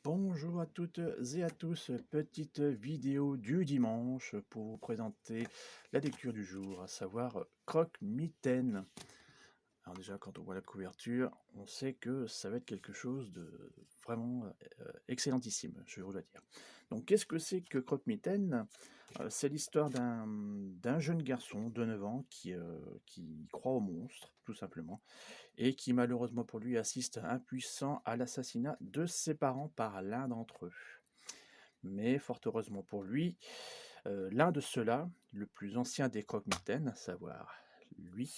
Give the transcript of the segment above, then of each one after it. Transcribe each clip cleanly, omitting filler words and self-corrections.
Bonjour à toutes et à tous, petite vidéo du dimanche pour vous présenter la lecture du jour, à savoir Croque-Mitaine. Alors déjà, quand on voit la couverture, on sait que ça va être quelque chose de vraiment excellentissime, je vous le dire. Donc qu'est-ce que c'est que Croque-Mitaine? C'est l'histoire d'un jeune garçon de 9 ans qui croit aux monstres, tout simplement, et qui malheureusement pour lui assiste impuissant à l'assassinat de ses parents par l'un d'entre eux. Mais fort heureusement pour lui, l'un de ceux-là, le plus ancien des croque-mitaines, à savoir lui,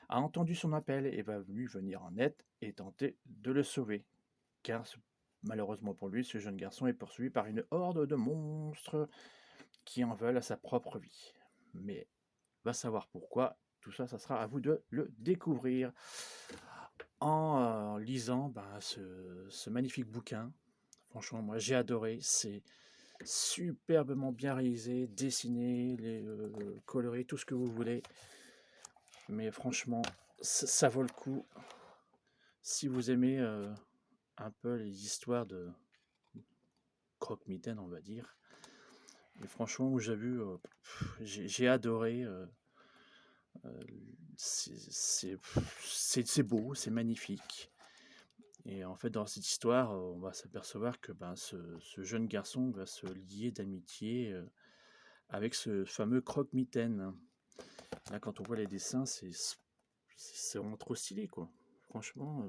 a entendu son appel et va lui venir en aide et tenter de le sauver. Car malheureusement pour lui, ce jeune garçon est poursuivi par une horde de monstres qui en veulent à sa propre vie. Mais va savoir pourquoi, tout ça, ça sera à vous de le découvrir en lisant ce magnifique bouquin. Franchement, moi j'ai adoré, c'est superbement bien réalisé, dessiné, coloré, tout ce que vous voulez. Mais franchement, ça vaut le coup. Si vous aimez un peu les histoires de croque-mitaine, on va dire. Et franchement, j'ai vu, j'ai adoré. Euh, c'est beau, c'est magnifique. Et en fait, dans cette histoire, on va s'apercevoir que ce jeune garçon va se lier d'amitié avec ce fameux croque-mitaine. Là, quand on voit les dessins, c'est vraiment trop stylé, quoi. Franchement,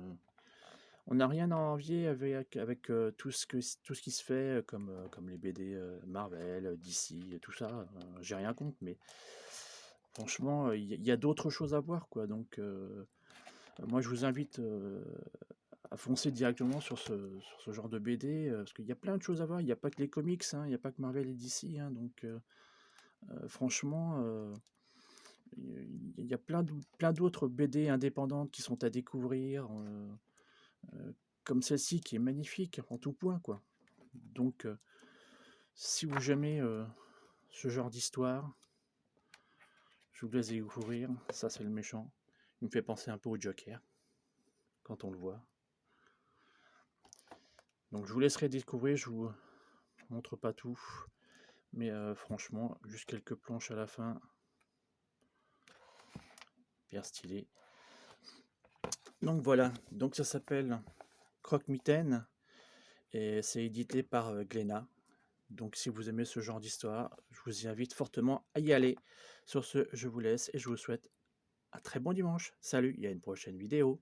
on n'a rien à envier avec tout ce qui se fait, comme les BD Marvel, DC, tout ça. J'ai rien contre, mais franchement, il y a d'autres choses à voir, quoi. Donc, moi, je vous invite à foncer directement sur ce genre de BD, parce qu'il y a plein de choses à voir. Il n'y a pas que les comics, hein, il n'y a pas que Marvel et DC, hein, donc franchement, il y a plein d'autres BD indépendantes qui sont à découvrir, comme celle-ci qui est magnifique en tout point, quoi. Donc, si vous aimez ce genre d'histoire, je vous laisse découvrir. Ça, c'est le méchant. Il me fait penser un peu au Joker quand on le voit. Donc, je vous laisserai découvrir. Je vous montre pas tout. Mais franchement, juste quelques planches à la fin. Bien stylé. Donc voilà, donc ça s'appelle Croque-Mitaine et c'est édité par Glénat. Donc si vous aimez ce genre d'histoire, je vous y invite fortement à y aller. Sur ce, je vous laisse et je vous souhaite un très bon dimanche. Salut, il y a une prochaine vidéo.